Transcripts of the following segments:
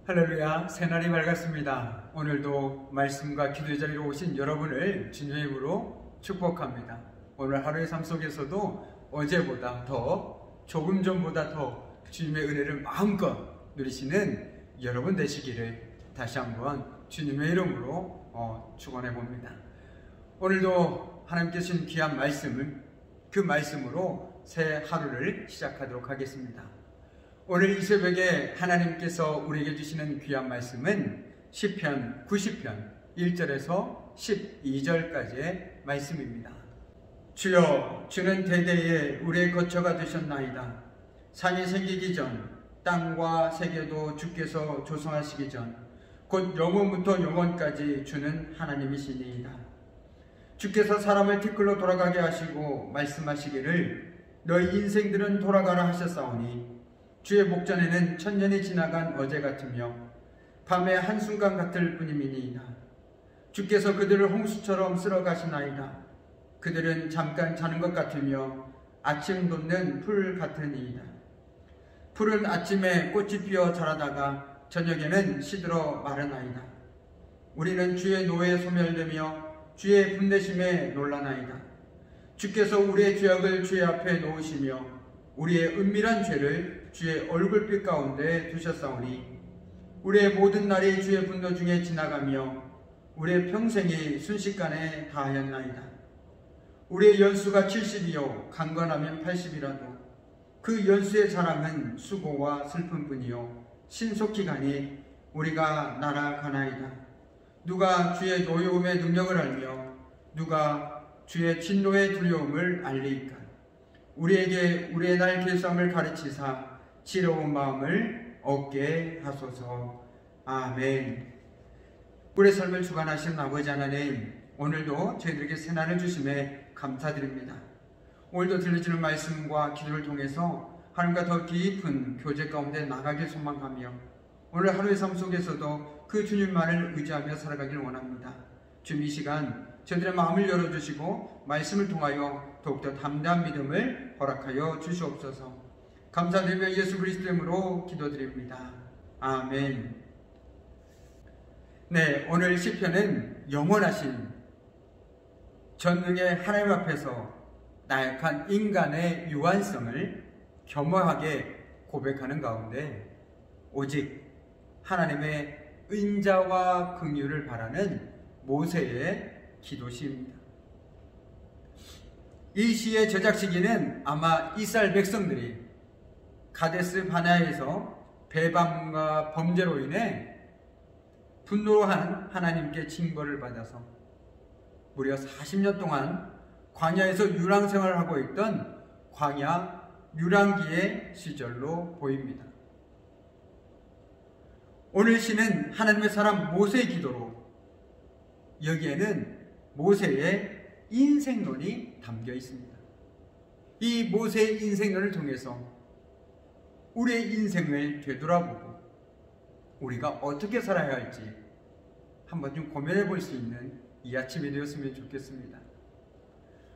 할렐루야, 새날이 밝았습니다. 오늘도 말씀과 기도의 자리로 오신 여러분을 주님의 이름으로 축복합니다. 오늘 하루의 삶 속에서도 어제보다 더, 조금 전보다 더 주님의 은혜를 마음껏 누리시는 여러분 되시기를 다시 한번 주님의 이름으로 축원해 봅니다. 오늘도 하나님께서 주신 귀한 말씀을, 그 말씀으로 새 하루를 시작하도록 하겠습니다. 오늘 이 새벽에 하나님께서 우리에게 주시는 귀한 말씀은 시편 90편 1절에서 12절까지의 말씀입니다. 주여, 주는 대대에 우리의 거처가 되셨나이다. 산이 생기기 전, 땅과 세계도 주께서 조성하시기 전, 곧 영원부터 영원까지 주는 하나님이시니이다. 주께서 사람을 티끌로 돌아가게 하시고 말씀하시기를 너희 인생들은 돌아가라 하셨사오니 주의 목전에는 천년이 지나간 어제 같으며 밤의 한순간 같을 뿐이니이다. 주께서 그들을 홍수처럼 쓸어가시나이다. 그들은 잠깐 자는 것 같으며 아침 돋는 풀 같으니이다. 풀은 아침에 꽃이 피어 자라다가 저녁에는 시들어 마르나이다. 우리는 주의 노에 소멸되며 주의 분내심에 놀라나이다. 주께서 우리의 죄악을 주의 앞에 놓으시며 우리의 은밀한 죄를 주의 얼굴빛 가운데 두셨사오니 우리의 모든 날이 주의 분노 중에 지나가며 우리의 평생이 순식간에 다하였나이다. 우리의 연수가 70이요 강건하면 80이라도 그 연수의 자랑은 수고와 슬픔뿐이요 신속히 가니 우리가 날아가나이다. 누가 주의 노여움의 능력을 알며 누가 주의 진노의 두려움을 알리이까. 우리에게 우리의 날 계수함을 가르치사 지혜로운 마음을 얻게 하소서. 아멘. 우리의 삶을 주관하신 아버지 하나님, 오늘도 저희들에게 새날을 주심에 감사드립니다. 오늘도 들려주는 말씀과 기도를 통해서 하나님과 더 깊은 교제 가운데 나가길 소망하며 오늘 하루의 삶 속에서도 그 주님만을 의지하며 살아가길 원합니다. 주님, 이 시간 저희들의 마음을 열어주시고 말씀을 통하여 더욱더 담대한 믿음을 허락하여 주시옵소서. 감사드리며 예수 그리스도 이름으로 기도드립니다. 아멘. 네, 오늘 시편은 영원하신 전능의 하나님 앞에서 나약한 인간의 유한성을 겸허하게 고백하는 가운데 오직 하나님의 은자와 긍휼을 바라는 모세의 기도시입니다. 이 시의 제작 시기는 아마 이스라엘 백성들이 가데스 바네아에서 배반과 범죄로 인해 분노한 하나님께 징벌을 받아서 무려 40년 동안 광야에서 유랑 생활을 하고 있던 광야 유랑기의 시절로 보입니다. 오늘 시는 하나님의 사람 모세의 기도로 여기에는 모세의 인생론이 담겨 있습니다. 이 모세의 인생론을 통해서 우리의 인생을 되돌아보고 우리가 어떻게 살아야 할지 한번 좀 고민해 볼 수 있는 이 아침이 되었으면 좋겠습니다.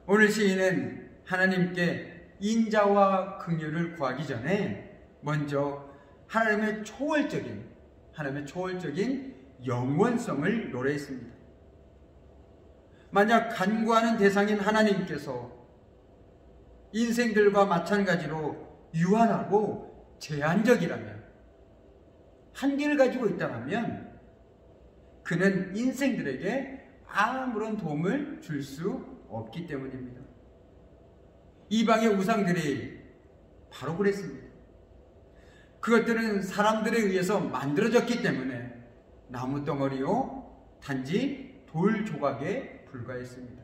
오늘 시인은 하나님께 인자와 긍휼을 구하기 전에 먼저 하나님의 초월적인 영원성을 노래했습니다. 만약 간구하는 대상인 하나님께서 인생들과 마찬가지로 유한하고 제한적이라면, 한계를 가지고 있다면 그는 인생들에게 아무런 도움을 줄 수 없기 때문입니다. 이방의 우상들이 바로 그랬습니다. 그것들은 사람들에 의해서 만들어졌기 때문에 나무 덩어리요 단지 돌 조각에 불과했습니다.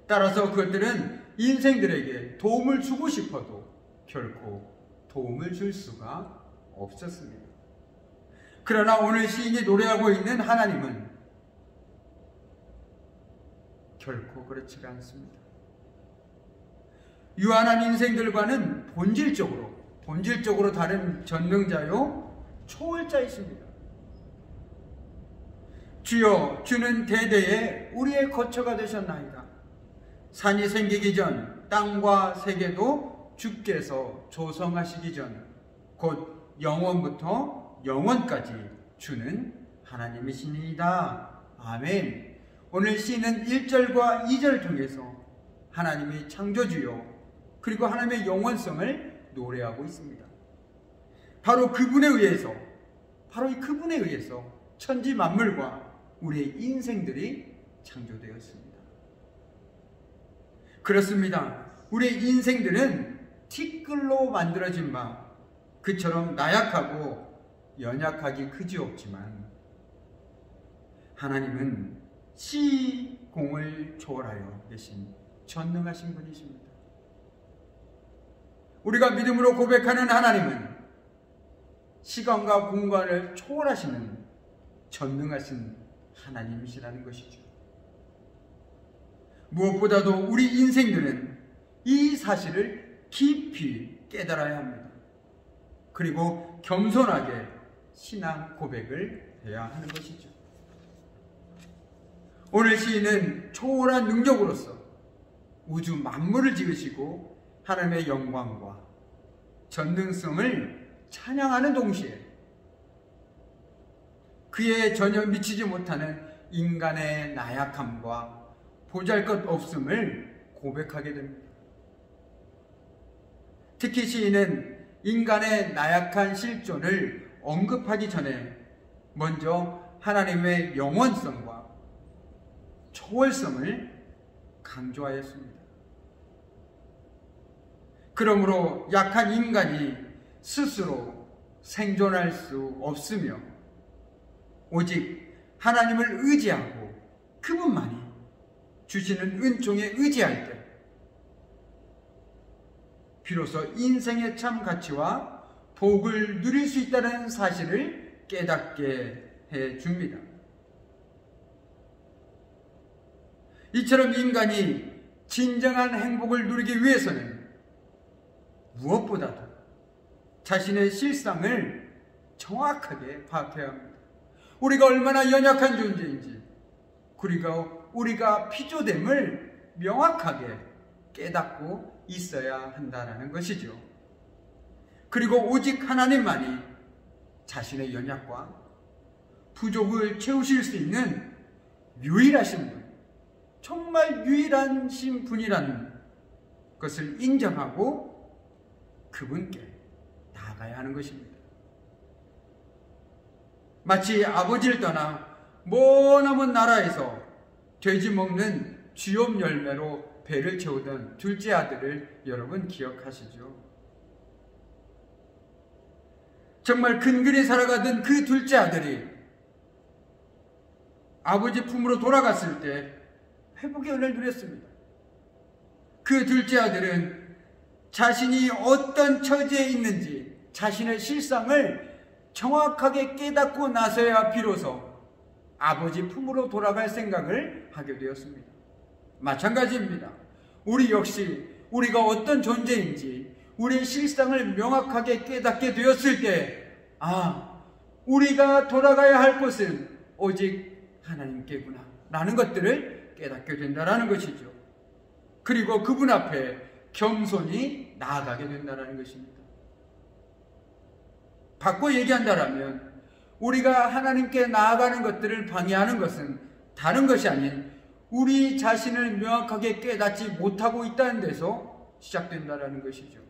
따라서 그것들은 인생들에게 도움을 주고 싶어도 결코 도움을 줄 수가 없었습니다. 그러나 오늘 시인이 노래하고 있는 하나님은 결코 그렇지가 않습니다. 유한한 인생들과는 본질적으로 다른 전능자요 초월자이십니다. 주여, 주는 대대에 우리의 거처가 되셨나이다. 산이 생기기 전 땅과 세계도 주께서 조성하시기 전 곧 영원부터 영원까지 주는 하나님이시니이다. 아멘. 오늘 시는 1절과 2절을 통해서 하나님이 창조주요 그리고 하나님의 영원성을 노래하고 있습니다. 바로 그분에 의해서 천지 만물과 우리의 인생들이 창조되었습니다. 그렇습니다. 우리의 인생들은 티끌로 만들어진 바 그처럼 나약하고 연약하기 그지없지만 하나님은 시공을 초월하여 계신 전능하신 분이십니다. 우리가 믿음으로 고백하는 하나님은 시간과 공간을 초월하시는 전능하신 하나님이시라는 것이죠. 무엇보다도 우리 인생들은 이 사실을 깊이 깨달아야 합니다. 그리고 겸손하게 신앙 고백을 해야 하는 것이죠. 오늘 시인은 초월한 능력으로서 우주 만물을 지으시고 하나님의 영광과 전능성을 찬양하는 동시에 그에 전혀 미치지 못하는 인간의 나약함과 보잘것없음을 고백하게 됩니다. 특히 시인은 인간의 나약한 실존을 언급하기 전에 먼저 하나님의 영원성과 초월성을 강조하였습니다. 그러므로 약한 인간이 스스로 생존할 수 없으며 오직 하나님을 의지하고 그분만이 주시는 은총에 의지할 때 비로소 인생의 참 가치와 복을 누릴 수 있다는 사실을 깨닫게 해줍니다. 이처럼 인간이 진정한 행복을 누리기 위해서는 무엇보다도 자신의 실상을 정확하게 파악해야 합니다. 우리가 얼마나 연약한 존재인지, 그리고 우리가 피조됨을 명확하게 깨닫고 있어야 한다는 것이죠. 그리고 오직 하나님만이 자신의 연약과 부족을 채우실 수 있는 유일하신 분, 정말 유일하신 분이라는 것을 인정하고 그분께 나아가야 하는 것입니다. 마치 아버지를 떠나 머나먼 나라에서 돼지 먹는 쥐염 열매로 배를 채우던 둘째 아들을 여러분 기억하시죠? 정말 근근히 살아가던 그 둘째 아들이 아버지 품으로 돌아갔을 때 회복의 은혜를 누렸습니다. 그 둘째 아들은 자신이 어떤 처지에 있는지 자신의 실상을 정확하게 깨닫고 나서야 비로소 아버지 품으로 돌아갈 생각을 하게 되었습니다. 마찬가지입니다. 우리 역시 우리가 어떤 존재인지 우리의 실상을 명확하게 깨닫게 되었을 때 우리가 돌아가야 할 곳은 오직 하나님께구나 라는 것들을 깨닫게 된다는 것이죠. 그리고 그분 앞에 겸손히 나아가게 된다는 것입니다. 바꿔 얘기한다면 우리가 하나님께 나아가는 것들을 방해하는 것은 다른 것이 아닌 우리 자신을 명확하게 깨닫지 못하고 있다는 데서 시작된다는 것이죠.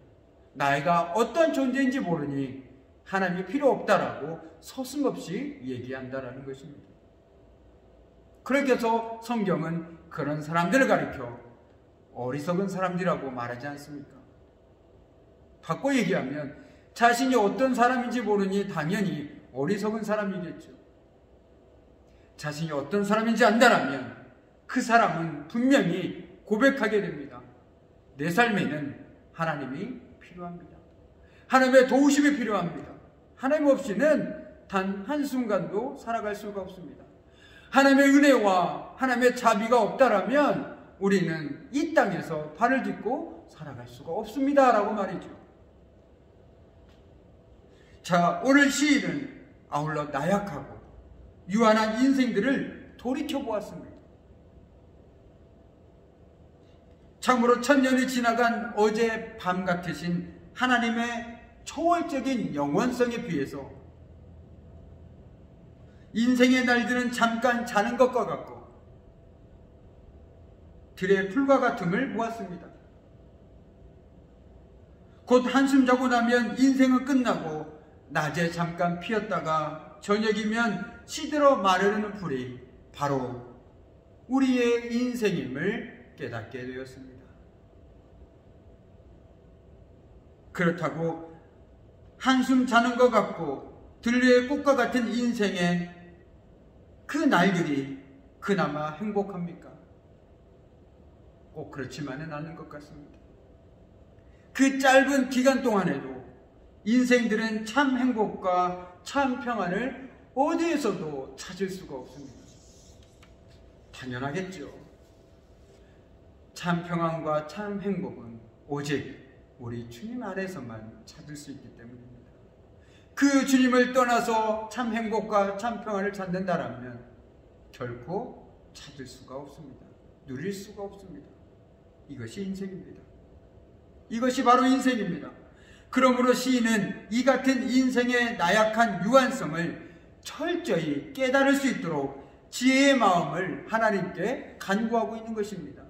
나이가 어떤 존재인지 모르니 하나님이 필요 없다라고 서슴없이 얘기한다라는 것입니다. 그렇게 해서 성경은 그런 사람들을 가리켜 어리석은 사람들이라고 말하지 않습니까? 바꿔 얘기하면 자신이 어떤 사람인지 모르니 당연히 어리석은 사람이겠죠. 자신이 어떤 사람인지 안다라면 그 사람은 분명히 고백하게 됩니다. 내 삶에는 하나님이 필요합니다. 하나님의 도우심이 필요합니다. 하나님 없이는 단 한순간도 살아갈 수가 없습니다. 하나님의 은혜와 하나님의 자비가 없다라면 우리는 이 땅에서 발을 딛고 살아갈 수가 없습니다 라고 말이죠. 자, 오늘 시인은 아울러 나약하고 유한한 인생들을 돌이켜보았습니다. 참으로 천년이 지나간 어제 밤 같으신 하나님의 초월적인 영원성에 비해서 인생의 날들은 잠깐 자는 것과 같고 들의 풀과 같음을 보았습니다. 곧 한숨 자고 나면 인생은 끝나고 낮에 잠깐 피었다가 저녁이면 시들어 마르는 풀이 바로 우리의 인생임을 깨닫게 되었습니다. 그렇다고 한숨 자는 것 같고 들레의 꽃과 같은 인생의 그 날들이 그나마 행복합니까? 꼭 그렇지만은 않은 것 같습니다. 그 짧은 기간 동안에도 인생들은 참 행복과 참 평안을 어디에서도 찾을 수가 없습니다. 당연하겠죠. 참 평안과 참 행복은 오직 우리 주님 안에서만 찾을 수 있기 때문입니다. 그 주님을 떠나서 참 행복과 참 평안을 찾는다라면 결코 찾을 수가 없습니다. 누릴 수가 없습니다. 이것이 인생입니다. 이것이 바로 인생입니다. 그러므로 시인은 이 같은 인생의 나약한 유한성을 철저히 깨달을 수 있도록 지혜의 마음을 하나님께 간구하고 있는 것입니다.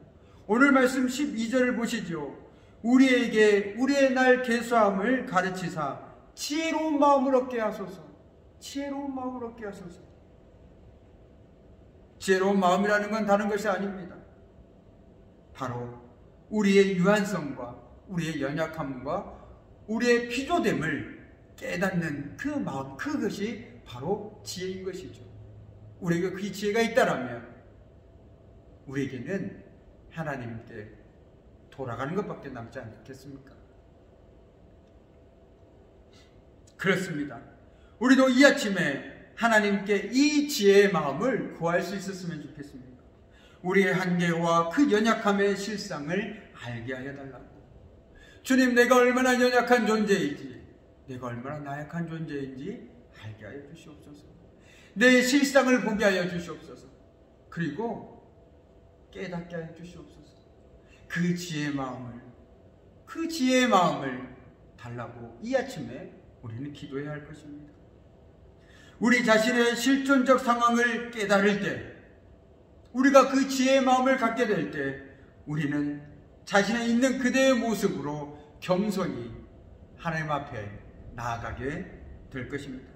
오늘 말씀 12절을 보시죠. 우리에게 우리의 날 계수함을 가르치사 지혜로운 마음을 얻게 하소서. 지혜로운 마음을 얻게 하소서. 지혜로운 마음이라는 건 다른 것이 아닙니다. 바로 우리의 유한성과 우리의 연약함과 우리의 피조됨을 깨닫는 그 마음, 그것이 바로 지혜인 것이죠. 우리에게 그 지혜가 있다라면 우리에게는 하나님께 돌아가는 것밖에 남지 않겠습니까? 그렇습니다. 우리도 이 아침에 하나님께 이 지혜의 마음을 구할 수 있었으면 좋겠습니다. 우리의 한계와 그 연약함의 실상을 알게 하여 달라고. 주님, 내가 얼마나 연약한 존재인지, 내가 얼마나 나약한 존재인지 알게 하여 주시옵소서. 내 실상을 보게 하여 주시옵소서. 그리고 깨닫게 하여 주시옵소서. 그 지혜의 마음을 달라고 이 아침에 우리는 기도해야 할 것입니다. 우리 자신의 실존적 상황을 깨달을 때, 우리가 그 지혜의 마음을 갖게 될 때 우리는 자신의 있는 그대의 모습으로 겸손히 하나님 앞에 나아가게 될 것입니다.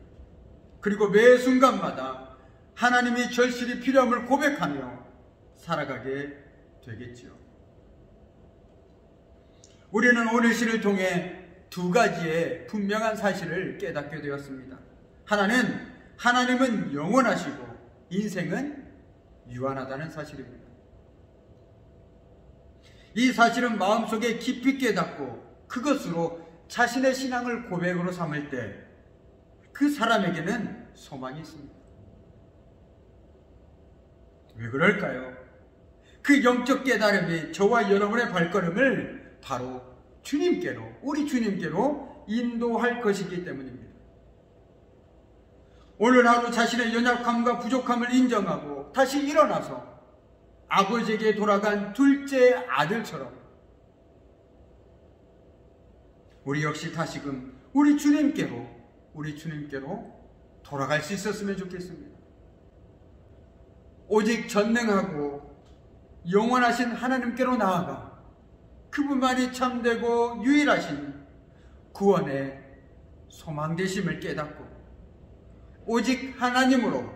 그리고 매 순간마다 하나님이 절실히 필요함을 고백하며 살아가게 되겠지요. 우리는 오늘 시를 통해 두 가지의 분명한 사실을 깨닫게 되었습니다. 하나는 하나님은 영원하시고 인생은 유한하다는 사실입니다. 이 사실은 마음속에 깊이 깨닫고 그것으로 자신의 신앙을 고백으로 삼을 때 그 사람에게는 소망이 있습니다. 왜 그럴까요? 그 영적 깨달음이 저와 여러분의 발걸음을 바로 주님께로, 우리 주님께로 인도할 것이기 때문입니다. 오늘 하루 자신의 연약함과 부족함을 인정하고 다시 일어나서 아버지에게 돌아간 둘째 아들처럼 우리 역시 다시금 우리 주님께로 돌아갈 수 있었으면 좋겠습니다. 오직 전능하고 영원하신 하나님께로 나아가 그분만이 참되고 유일하신 구원의 소망되심을 깨닫고 오직 하나님으로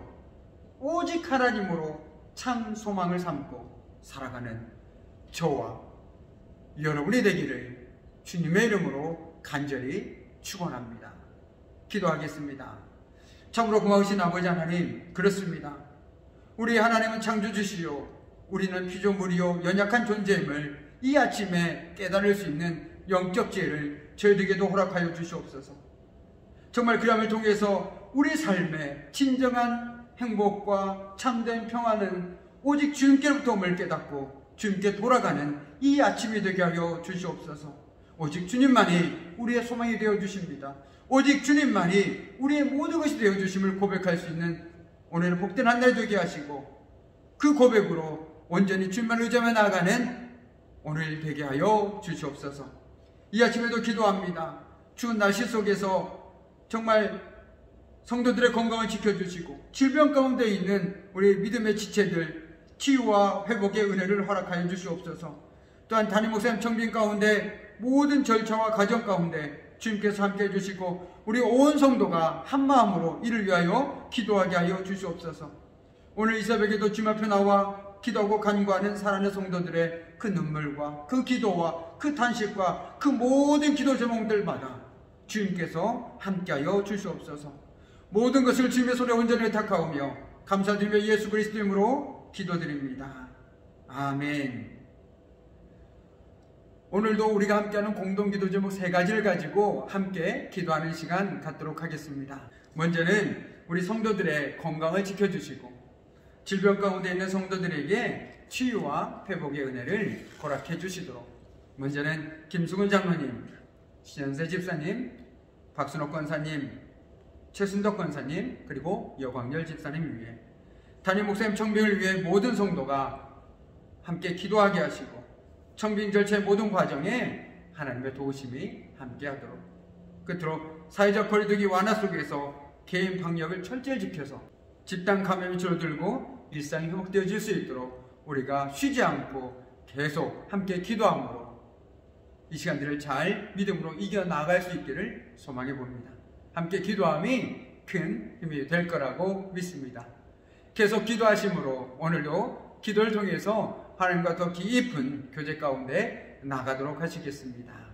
참 소망을 삼고 살아가는 저와 여러분이 되기를 주님의 이름으로 간절히 축원합니다. 기도하겠습니다. 참으로 고마우신 아버지 하나님, 그렇습니다. 우리 하나님은 창조주시요 우리는 피조물이요 연약한 존재임을 이 아침에 깨달을 수 있는 영적 지혜를 저희들에게도 허락하여 주시옵소서. 정말 그함을 통해서 우리 삶에 진정한 행복과 참된 평안은 오직 주님께로부터 옴을 깨닫고 주님께 돌아가는 이 아침이 되게 하여 주시옵소서. 오직 주님만이 우리의 소망이 되어 주십니다. 오직 주님만이 우리의 모든 것이 되어 주심을 고백할 수 있는 오늘은 복된 한 날 되게 하시고 그 고백으로 온전히 주님만 의지하며 나아가는 오늘 되게 하여 주시옵소서. 이 아침에도 기도합니다. 추운 날씨 속에서 정말 성도들의 건강을 지켜주시고 질병 가운데 있는 우리 믿음의 지체들 치유와 회복의 은혜를 허락하여 주시옵소서. 또한 담임 목사님 청빙 가운데 모든 절차와 과정 가운데 주님께서 함께 해주시고 우리 온 성도가 한마음으로 이를 위하여 기도하게 하여 주시옵소서. 오늘 이 새벽에도 주님 앞에 나와 기도하고 간구하는 사랑하는 성도들의 그 눈물과 그 기도와 그 탄식과 그 모든 기도 제목들마다 주님께서 함께하여 주시옵소서. 모든 것을 주님의 손에 온전히 탁하오며 감사드리며 예수 그리스도 이름으로 기도드립니다. 아멘. 오늘도 우리가 함께하는 공동기도 제목 3가지를 가지고 함께 기도하는 시간 갖도록 하겠습니다. 먼저는 우리 성도들의 건강을 지켜주시고 질병 가운데 있는 성도들에게 치유와 회복의 은혜를 허락해 주시도록, 먼저는 김수근 장로님, 신현세 집사님, 박순옥 권사님, 최순덕 권사님, 그리고 여광열 집사님 위해 담임 목사님 청빙을 위해 모든 성도가 함께 기도하게 하시고 청빙 절차의 모든 과정에 하나님의 도우심이 함께하도록, 끝으로 사회적 거리두기 완화 속에서 개인 방역을 철저히 지켜서 집단 감염이 줄어들고 일상이 회복되어질 수 있도록 우리가 쉬지 않고 계속 함께 기도함으로 이 시간들을 잘 믿음으로 이겨나갈 수 있기를 소망해 봅니다. 함께 기도함이 큰 힘이 될 거라고 믿습니다. 계속 기도하심으로 오늘도 기도를 통해서 하나님과 더 깊은 교제 가운데 나가도록 하시겠습니다.